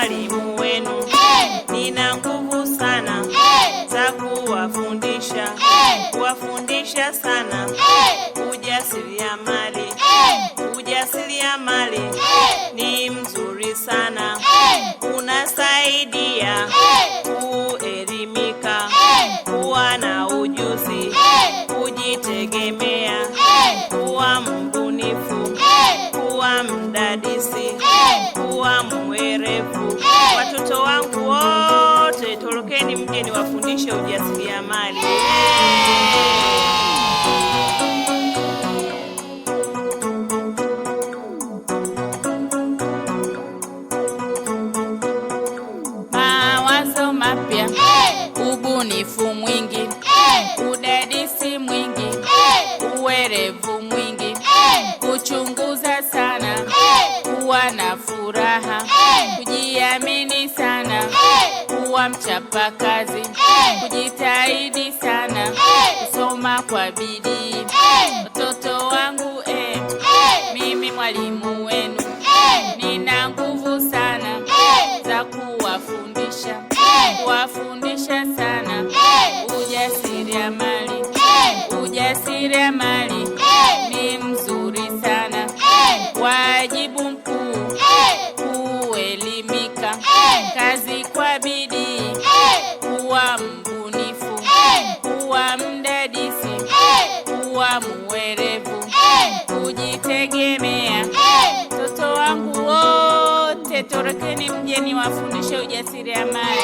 mwalimu wenu, nina nguvu sana za kuwafundisha, kuwafundisha sana ujasiriamali. Ujasiriamali ni mzuri sana, unasaidia kuelimika, kuwa na ujuzi, kujitegemea, kuwa mbunifu, kuwa mdadisi, kuwa mwerevu. Watoto wangu wote, torokeni mje niwafundishe ujasiriamali. Mawazo mapya, ubunifu mwingi, udadisi mwingi, uwerevu mwingi, kuchunguza sana, kuwa na furaha, kujiamini sana, kuwa mchapa kazi, kujitahidi sana, kusoma kwa bidii. Watoto wangu mimi mwalimu wenu, nina nguvu sana za kuwafundisha, kuwafundisha sana ujasiriamali. Ujasiriamali ni mzuri sana, wajibu mkuu kuelimika, kazi kwa bidii, kuwa mbunifu, kuwa mdadisi, kuwa mwerevu, kujitegemea. Watoto wangu wote, torokeni mje niwafundishe ujasiriamali.